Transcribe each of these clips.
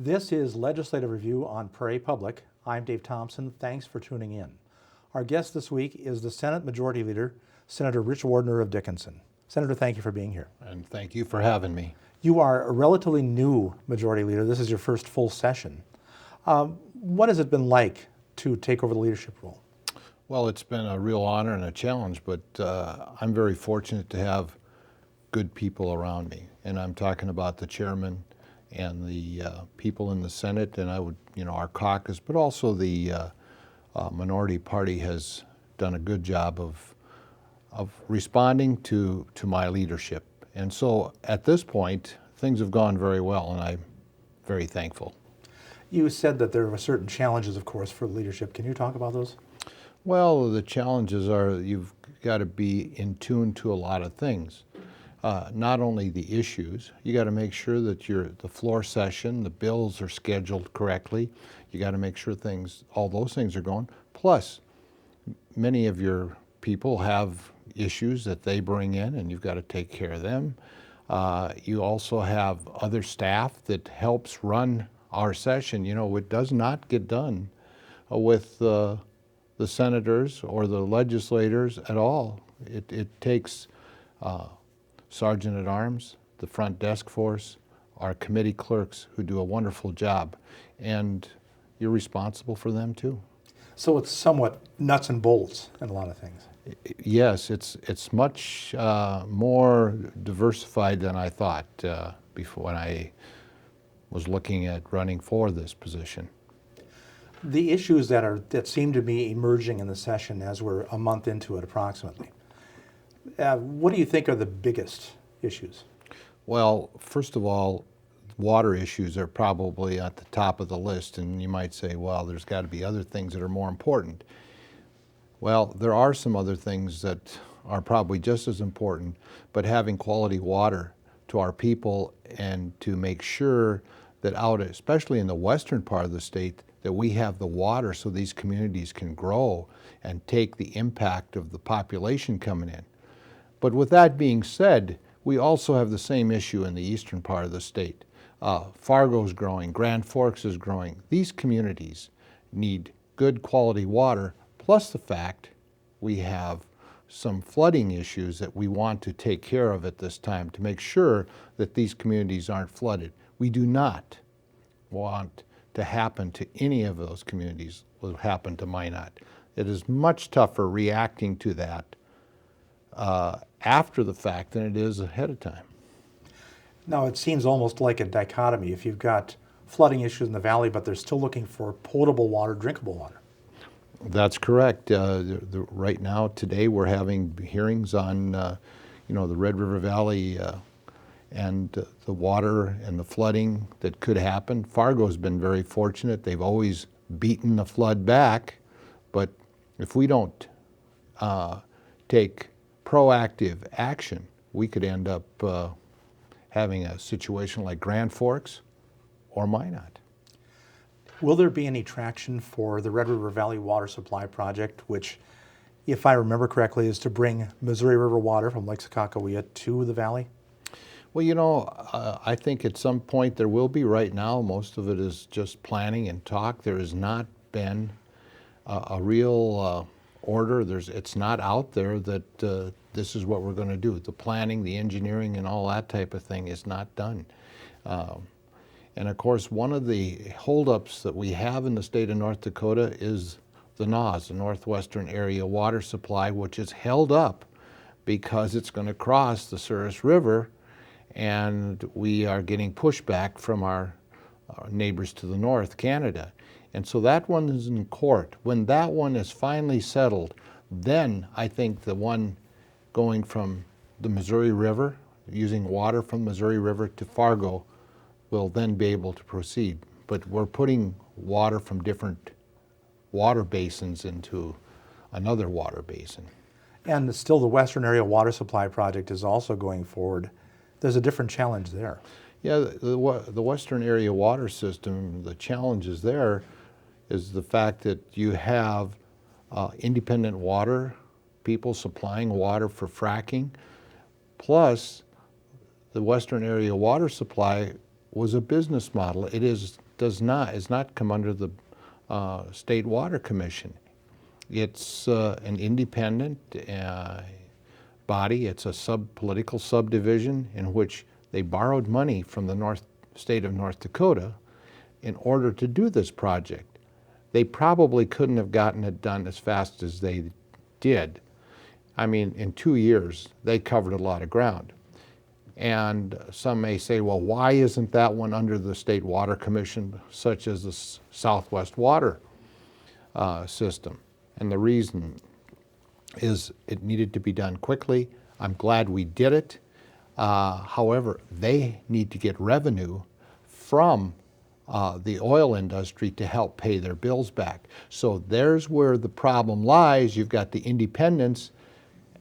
This is Legislative Review on Prairie Public. I'm Dave Thompson. Thanks for tuning in. Our guest this week is the Senate Majority Leader, Senator Rich Wardner of Dickinson. Senator, thank you for being here. And thank you for having me. You are a relatively new Majority Leader. This is your first full session. What has it been like to take over the leadership role? Well, it's been a real honor and a challenge, but I'm very fortunate to have good people around me. And I'm talking about the chairman and the people in the Senate, and our caucus, but also the minority party has done a good job of responding to my leadership. And so at this point, things have gone very well, and I'm very thankful. You said that there were certain challenges, of course, for leadership. Can you talk about those? Well, the challenges are you've got to be in tune to a lot of things. Not only the issues, you got to make sure that the floor session, the bills are scheduled correctly. You got to make sure all those things are going. Plus, many of your people have issues that they bring in, and you've got to take care of them. You also have other staff that helps run our session. It does not get done with the senators or the legislators at all. It takes Sergeant at Arms, the front desk force, our committee clerks who do a wonderful job, and you're responsible for them too. So it's somewhat nuts and bolts in a lot of things. Yes, it's much more diversified than I thought before when I was looking at running for this position. The issues that seem to be emerging in the session as we're a month into it approximately, what do you think are the biggest issues? Well, first of all, water issues are probably at the top of the list, and you might say, well, there's got to be other things that are more important. Well, there are some other things that are probably just as important, but having quality water to our people and to make sure that especially in the western part of the state, that we have the water so these communities can grow and take the impact of the population coming in. But with that being said, we also have the same issue in the eastern part of the state. Fargo's growing, Grand Forks is growing. These communities need good quality water, plus the fact we have some flooding issues that we want to take care of at this time to make sure that these communities aren't flooded. We do not want to happen to any of those communities will happen to Minot. It is much tougher reacting to that after the fact than it is ahead of time. Now, it seems almost like a dichotomy. If you've got flooding issues in the valley, but they're still looking for potable water, drinkable water. That's correct. Right now, today, we're having hearings on, the Red River Valley and the water and the flooding that could happen. Fargo's been very fortunate. They've always beaten the flood back, but if we don't take proactive action, we could end up having a situation like Grand Forks or Minot. Will there be any traction for the Red River Valley Water Supply Project, which, if I remember correctly, is to bring Missouri River water from Lake Sakakawea to the valley? Well, I think at some point there will be. Right now, most of it is just planning and talk. There has not been a real order. It's not out there that this is what we're going to do. The planning, the engineering, and all that type of thing is not done. And of course, one of the holdups that we have in the state of North Dakota is the NAWS, the Northwestern Area Water Supply, which is held up because it's going to cross the Souris River, and we are getting pushback from our neighbors to the north, Canada. And so that one is in court. When that one is finally settled, then I think the one going from the Missouri River, using water from Missouri River to Fargo, will then be able to proceed. But we're putting water from different water basins into another water basin. And still the Western Area Water Supply Project is also going forward. There's a different challenge there. Yeah, the Western Area Water System, the challenges there is the fact that you have independent water, people supplying water for fracking, plus the Western Area Water Supply was a business model. It is is not come under the State Water Commission. It's an independent body. It's a political subdivision in which they borrowed money from the state of North Dakota in order to do this project. They probably couldn't have gotten it done as fast as they did. I mean, in 2 years, they covered a lot of ground. And some may say, well, why isn't that one under the State Water Commission, such as the Southwest Water system? And the reason is it needed to be done quickly. I'm glad we did it. However, they need to get revenue from the oil industry to help pay their bills back. So there's where the problem lies. You've got the independents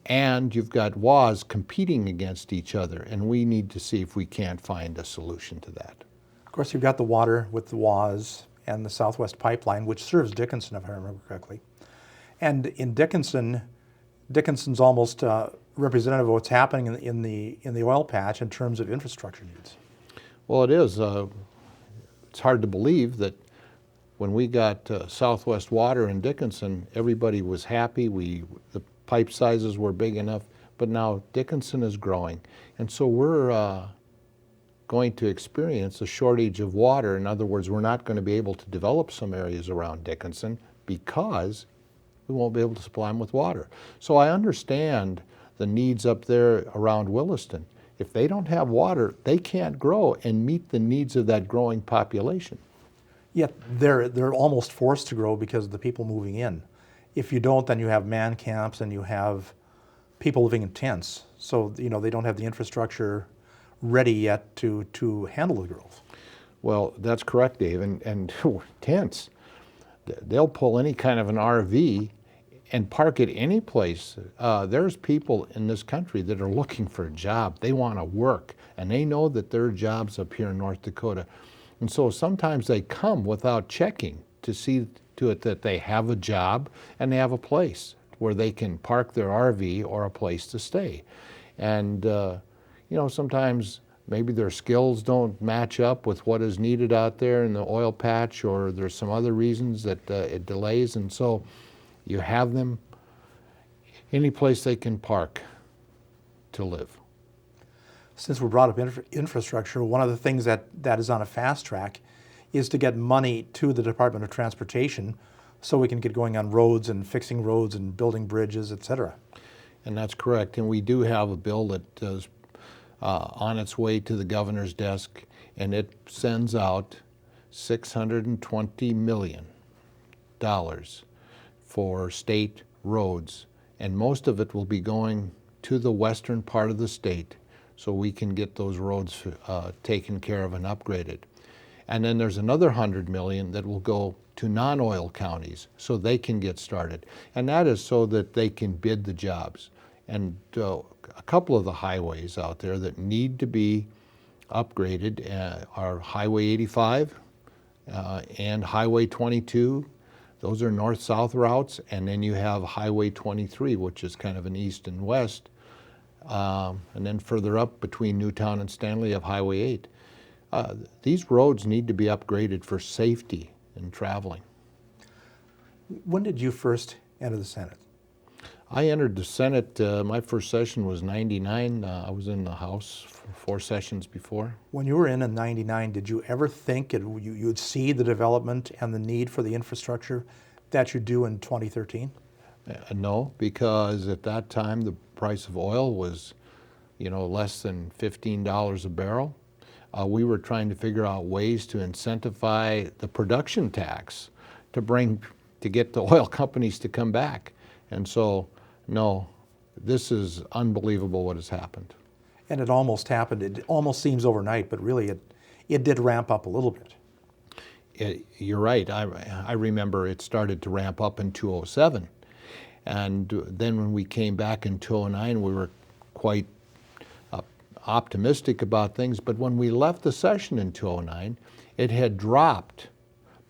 and you've got WAS competing against each other, and we need to see if we can't find a solution to that. Of course, you've got the water with the WAS and the Southwest Pipeline, which serves Dickinson, if I remember correctly. And in Dickinson's almost representative of what's happening in the oil patch in terms of infrastructure needs. Well, it is. It's hard to believe that when we got Southwest Water in Dickinson, everybody was happy. The pipe sizes were big enough, but now Dickinson is growing. And so we're going to experience a shortage of water. In other words, we're not going to be able to develop some areas around Dickinson because we won't be able to supply them with water. So I understand the needs up there around Williston. If they don't have water, they can't grow and meet the needs of that growing population. Yet they're almost forced to grow because of the people moving in. If you don't, then you have man camps and you have people living in tents. So, they don't have the infrastructure ready yet to handle the growth. Well, that's correct, Dave. And tents, they'll pull any kind of an RV and park it any place. There's people in this country that are looking for a job. They want to work, and they know that there are jobs up here in North Dakota. And so sometimes they come without checking to see to it that they have a job and they have a place where they can park their RV or a place to stay. And, sometimes maybe their skills don't match up with what is needed out there in the oil patch, or there's some other reasons that it delays. And so you have them any place they can park to live. Since we brought up infrastructure, one of the things that is on a fast track is to get money to the Department of Transportation so we can get going on roads and fixing roads and building bridges, et cetera. And that's correct. And we do have a bill that is on its way to the governor's desk, and it sends out $620 million for state roads. And most of it will be going to the western part of the state so we can get those roads taken care of and upgraded. And then there's another $100 million that will go to non-oil counties so they can get started. And that is so that they can bid the jobs. And a couple of the highways out there that need to be upgraded are Highway 85 and Highway 22. Those are north-south routes. And then you have Highway 23, which is kind of an east and west. And then further up between Newtown and Stanley, you have Highway 8. These roads need to be upgraded for safety in traveling. When did you first enter the Senate? I entered the Senate, my first session was 99. I was in the House for 4 sessions before. When you were in 99, did you ever think you'd see the development and the need for the infrastructure that you do in 2013? No, because at that time the price of oil was, less than $15 a barrel. We were trying to figure out ways to incentivize the production tax to get the oil companies to come back. And so, no, this is unbelievable what has happened. And it almost happened. It almost seems overnight, but really it did ramp up a little bit. You're right. I remember it started to ramp up in 2007. And then when we came back in 2009, we were quite optimistic about things. But when we left the session in 2009, it had dropped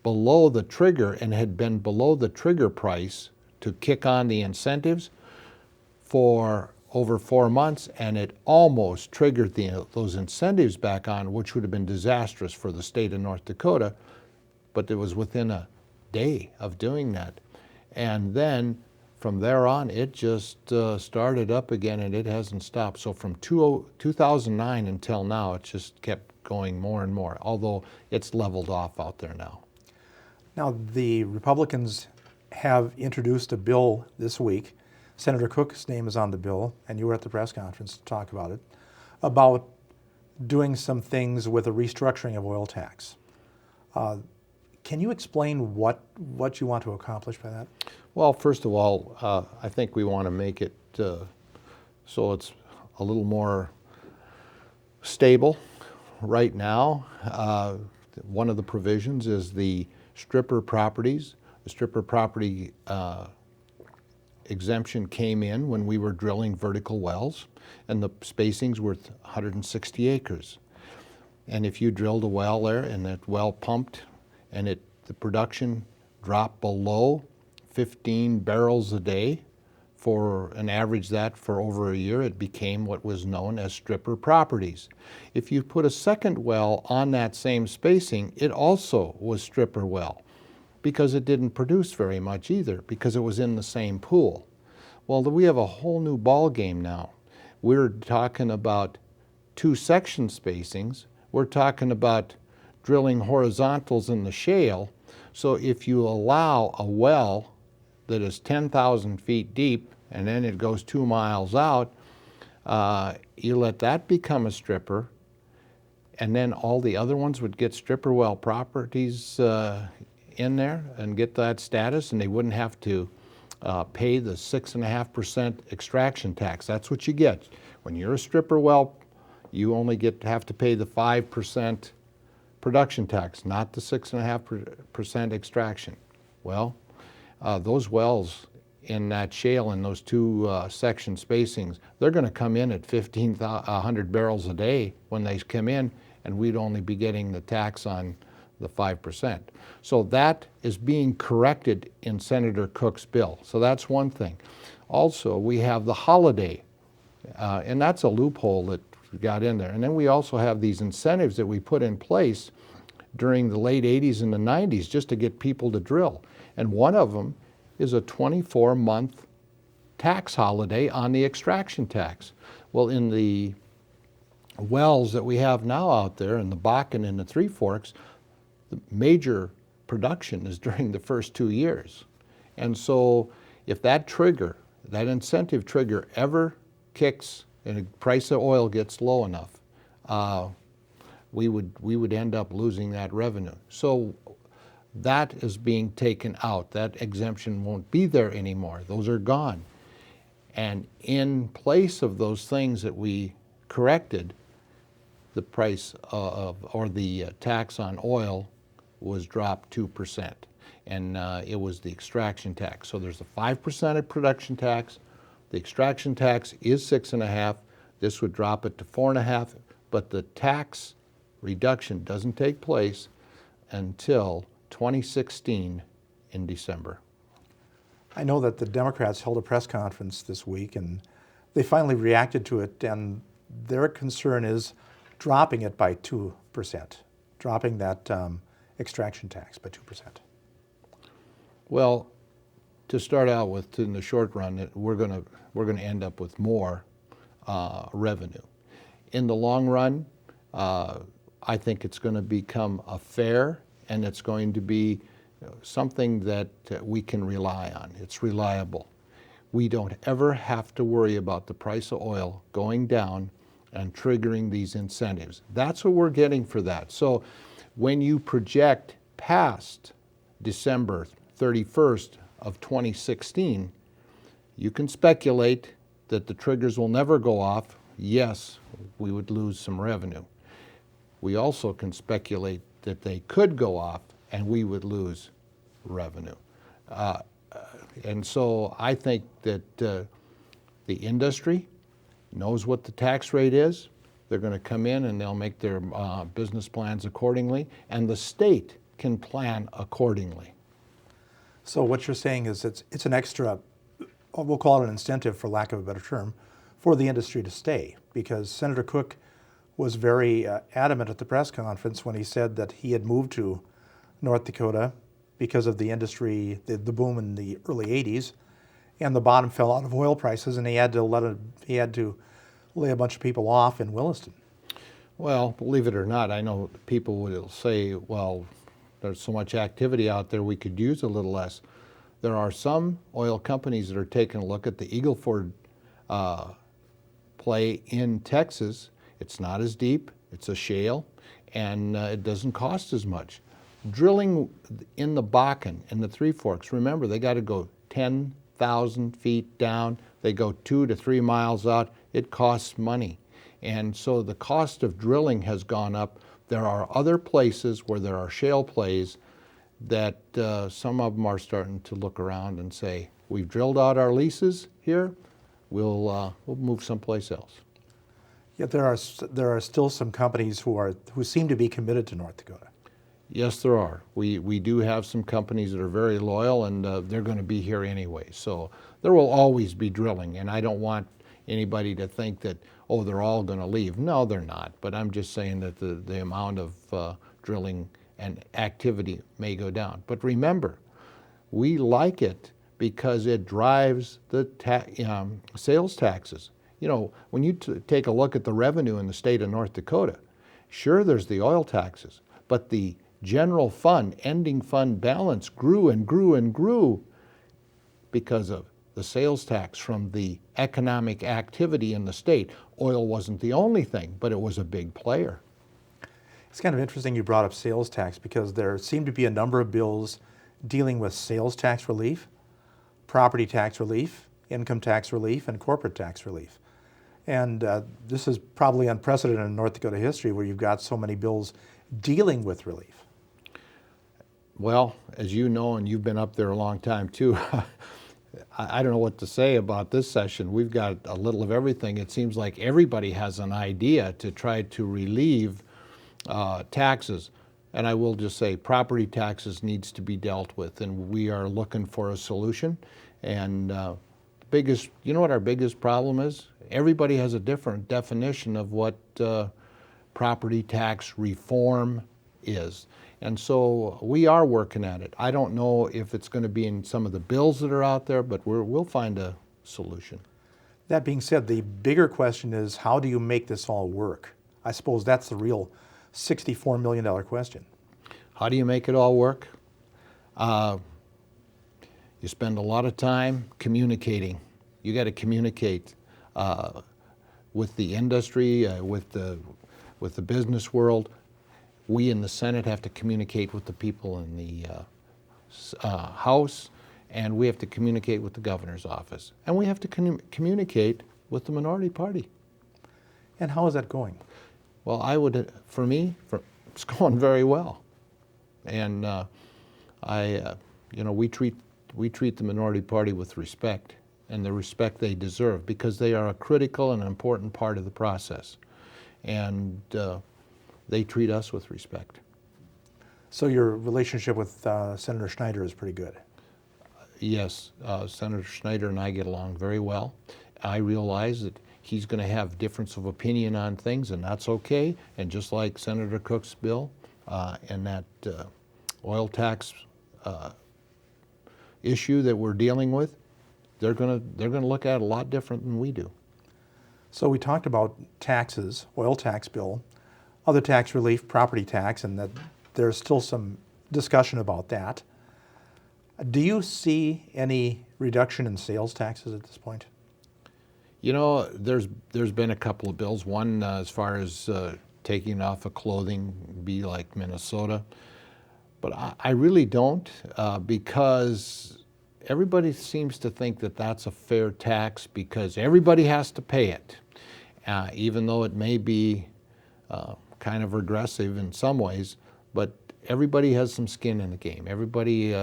below the trigger and had been below the trigger price to kick on the incentives for over 4 months, and it almost triggered those incentives back on, which would have been disastrous for the state of North Dakota but it was within a day of doing that. And then from there on, it just started up again, and it hasn't stopped. So from 2009 until now, it just kept going more and more, although it's leveled off out there now. Now, the Republicans have introduced a bill this week. Senator Cook's name is on the bill, and you were at the press conference to talk about it, about doing some things with a restructuring of oil tax. Can you explain what you want to accomplish by that? Well, first of all, I think we want to make it so it's a little more stable. Right now, one of the provisions is the stripper properties. The stripper property exemption came in when we were drilling vertical wells, and the spacings were 160 acres. And if you drilled a well there and that well pumped and the production dropped below 15 barrels a day for an average that for over a year, it became what was known as stripper properties. If you put a second well on that same spacing, it also was stripper well, because it didn't produce very much either, because it was in the same pool. Well, we have a whole new ball game now. We're talking about 2 section spacings. We're talking about drilling horizontals in the shale. So if you allow a well that is 10,000 feet deep and then it goes 2 miles out, you let that become a stripper, and then all the other ones would get stripper well properties in there and get that status, and they wouldn't have to pay the 6.5% extraction tax. That's what you get. When you're a stripper well, you only have to pay the 5% production tax, not the 6.5% extraction. Well, those wells in that shale in those 2 section spacings, they're going to come in at 1,500 barrels a day when they come in, and we'd only be getting the tax on the 5%. So that is being corrected in Senator Cook's bill. So that's one thing. Also, we have the holiday, and that's a loophole that got in there. And then we also have these incentives that we put in place during the late 80s and the 90s just to get people to drill. And one of them is a 24-month tax holiday on the extraction tax. Well, in the wells that we have now out there in the Bakken and the Three Forks, the major production is during the first 2 years. And so if that trigger, that incentive trigger ever kicks and the price of oil gets low enough, we would end up losing that revenue. So that is being taken out. That exemption won't be there anymore. Those are gone. And in place of those things that we corrected, the price or the tax on oil was dropped 2%. And it was the extraction tax. So there's a 5% production tax. The extraction tax is 6.5. This would drop it to 4.5. But the tax reduction doesn't take place until 2016 in December. I know that the Democrats held a press conference this week, and they finally reacted to it, and their concern is dropping it by 2%, dropping that extraction tax by 2%. Well, to start out with, in the short run, we're going to end up with more revenue. In the long run, I think it's going to become a fair, and it's going to be something that we can rely on. It's reliable. We don't ever have to worry about the price of oil going down and triggering these incentives. That's what we're getting for that. So when you project past December 31st of 2016, you can speculate that the triggers will never go off. Yes, we would lose some revenue. We also can speculate that they could go off and we would lose revenue. And so I think that the industry knows what the tax rate is. They're going to come in and they'll make their business plans accordingly, and the state can plan accordingly. So what you're saying is it's an extra, we'll call it an incentive for lack of a better term, for the industry to stay, because Senator Cook was very adamant at the press conference when he said that he had moved to North Dakota because of the industry, the boom in the early 80s, and the bottom fell out of oil prices, and he had to lay a bunch of people off in Williston. Well, believe it or not, I know people will say, well, there's so much activity out there, we could use a little less. There are some oil companies that are taking a look at the Eagle Ford play in Texas. It's not as deep, it's a shale, and it doesn't cost as much. Drilling in the Bakken and the Three Forks, remember, they got to go 10,000 feet down, they go 2 to 3 miles out, it costs money. And so the cost of drilling has gone up. There are other places where there are shale plays that some of them are starting to look around and say, we've drilled out our leases here, we'll move someplace else. Yet there are still some companies who seem to be committed to North Dakota. Yes, there are. We do have some companies that are very loyal, and they're going to be here anyway. So there will always be drilling, and I don't want anybody to think that, oh, they're all going to leave. No, they're not. But I'm just saying that the amount of drilling and activity may go down. But remember, we like it because it drives the sales taxes. You know, when you take a look at the revenue in the state of North Dakota, sure, there's the oil taxes, but the general fund, ending fund balance grew and grew and grew because of the sales tax from the economic activity in the state. Oil wasn't the only thing, but it was a big player. It's kind of interesting you brought up sales tax because there seem to be a number of bills dealing with sales tax relief, property tax relief, income tax relief, and corporate tax relief. And this is probably unprecedented in North Dakota history where you've got so many bills dealing with relief. Well, as you know, and you've been up there a long time too, I don't know what to say about this session. We've got a little of everything. It seems like everybody has an idea to try to relieve taxes. And I will just say property taxes needs to be dealt with, and we are looking for a solution. And you know what our biggest problem is? Everybody has a different definition of what property tax reform is. And so we are working at it. I don't know if it's going to be in some of the bills that are out there, but we'll find a solution. That being said, the bigger question is how do you make this all work? I suppose that's the real $64 million question. How do you make it all work? You spend a lot of time communicating. You got to communicate with the industry, with the business world. We in the Senate have to communicate with the people in the House, and we have to communicate with the governor's office, and we have to communicate with the minority party. And how is that going? Well, it's going very well, and we treat the minority party with respect, and the respect they deserve, because they are a critical and important part of the process, and they treat us with respect. So your relationship with Senator Schneider is pretty good. Yes, Senator Schneider and I get along very well. I realize that he's going to have difference of opinion on things, and that's okay. And just like Senator Cook's bill and that oil tax issue that we're dealing with, they're going to look at it a lot different than we do. So we talked about taxes, oil tax bill, other tax relief, property tax, and that there's still some discussion about that. Do you see any reduction in sales taxes at this point? You know, there's been a couple of bills. One as far as taking off of clothing, be like Minnesota. But I really don't because everybody seems to think that that's a fair tax because everybody has to pay it, even though it may be kind of regressive in some ways, but everybody has some skin in the game. Everybody,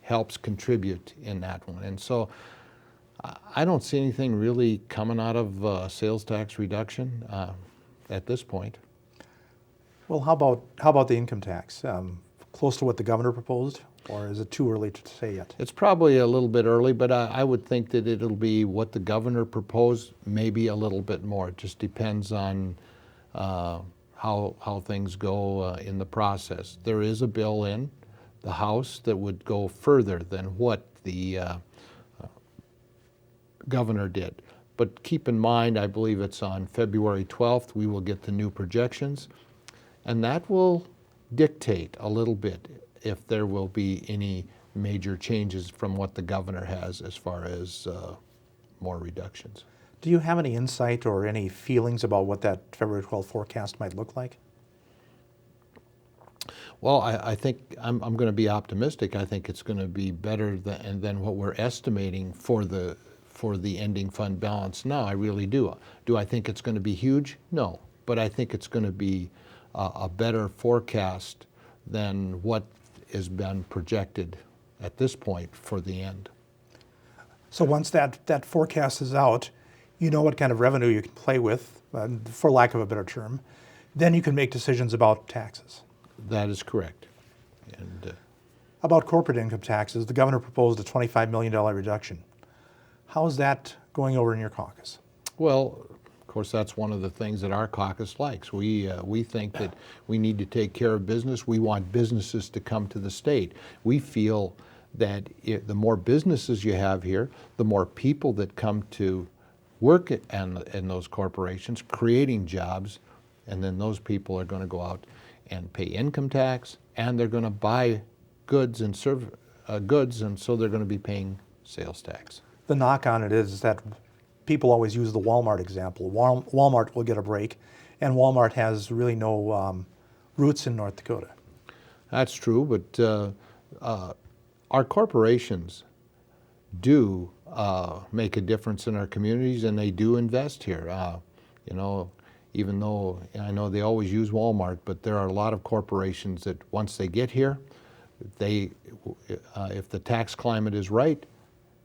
helps contribute in that one. And so I don't see anything really coming out of sales tax reduction at this point. Well, how about the income tax? Close to what the governor proposed, or is it too early to say yet? It's probably a little bit early, but I would think that it'll be what the governor proposed, maybe a little bit more. It just depends on how things go in the process. There is a bill in the House that would go further than what the governor did. But keep in mind, I believe it's on February 12th, we will get the new projections, and that will dictate a little bit if there will be any major changes from what the governor has as far as more reductions. Do you have any insight or any feelings about what that February 12th forecast might look like? Well, I think I'm going to be optimistic. I think it's going to be better than what we're estimating for the ending fund balance now. I really do. Do I think it's going to be huge? No. But I think it's going to be a better forecast than what has been projected at this point for the end. So once that forecast is out, you know what kind of revenue you can play with, for lack of a better term. Then you can make decisions about taxes. That is correct. And About corporate income taxes, the governor proposed a $25 million reduction. How is that going over in your caucus? well, of course, that's one of the things that our caucus likes. We think that we need to take care of business. We want businesses to come to the state. We feel that the more businesses you have here, the more people that come to work in those corporations, creating jobs, and then those people are going to go out and pay income tax, and they're going to buy goods and goods, and so they're going to be paying sales tax. The knock on it is that people always use the Walmart example. Walmart will get a break, and Walmart has really no roots in North Dakota. That's true, but our corporations do make a difference in our communities, and they do invest here. You know, even though I know they always use Walmart, but there are a lot of corporations that once they get here, if the tax climate is right,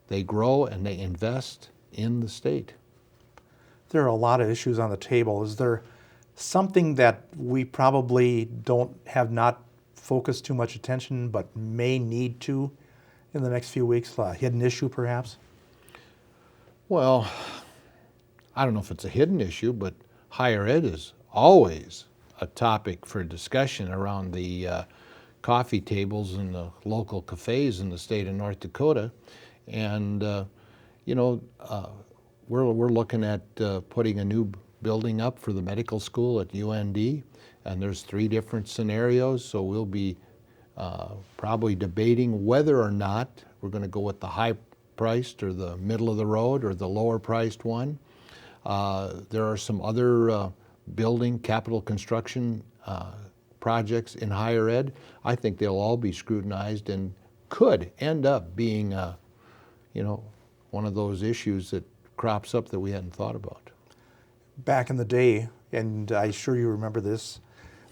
they grow and they invest in the state. There are a lot of issues on the table. Is there something that we probably have not focused too much attention but may need to in the next few weeks? A hidden issue perhaps? Well, I don't know if it's a hidden issue, but higher ed is always a topic for discussion around the coffee tables and the local cafes in the state of North Dakota. And, you know, we're looking at putting a new building up for the medical school at UND, and there's 3 different scenarios, so we'll be probably debating whether or not we're going to go with the high-priced or the middle of the road or the lower-priced one. There are some other building capital construction projects in higher ed. I think they'll all be scrutinized and could end up being, you know, one of those issues that crops up that we hadn't thought about. Back in the day, and I'm sure you remember this,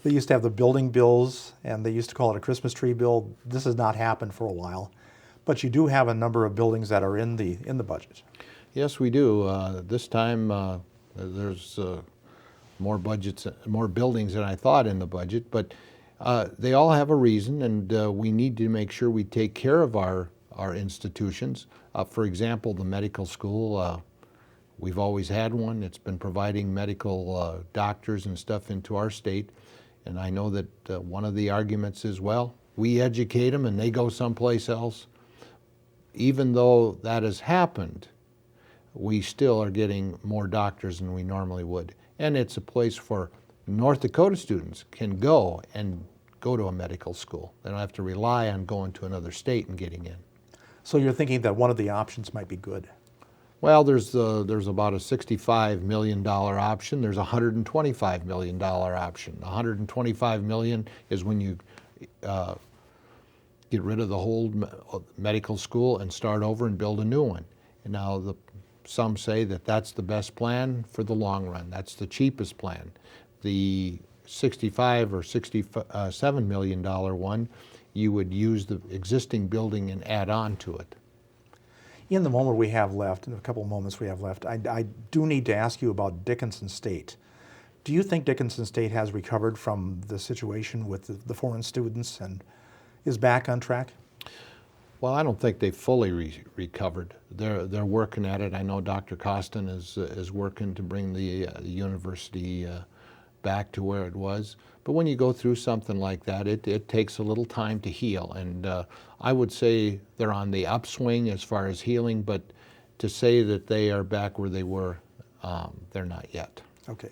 they used to have the building bills, and they used to call it a Christmas tree bill. This has not happened for a while, but you do have a number of buildings that are in the budget. Yes, we do. This time there's more buildings than I thought in the budget, but they all have a reason, and we need to make sure we take care of our institutions. For example, the medical school, we've always had one. It's been providing medical doctors and stuff into our state, and I know that one of the arguments is, well, we educate them and they go someplace else. Even though that has happened, we still are getting more doctors than we normally would. And it's a place for North Dakota students can go to a medical school. They don't have to rely on going to another state and getting in. So you're thinking that one of the options might be good. Well, there's about a $65 million option. There's a $125 million option. $125 million is when you get rid of the whole medical school and start over and build a new one. And now some say that that's the best plan for the long run. That's the cheapest plan. The $65 or $67 million one, you would use the existing building and add on to it. In the moment we have left, in a couple of moments we have left, I do need to ask you about Dickinson State. Do you think Dickinson State has recovered from the situation with the foreign students and is back on track? Well, I don't think they've fully recovered. They're working at it. I know Dr. Costin is working to bring the university back to where it was. But when you go through something like that, it takes a little time to heal. And I would say they're on the upswing as far as healing, but to say that they are back where they were, they're not yet. Okay.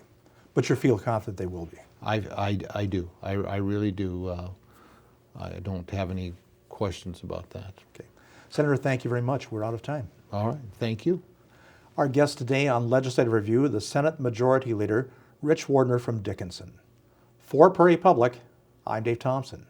But you feel confident they will be? I do. I really do. I don't have any questions about that. Okay. Senator, thank you very much. We're out of time. All right. Thank you. Our guest today on Legislative Review, the Senate Majority Leader, Rich Wardner from Dickinson. For Prairie Public, I'm Dave Thompson.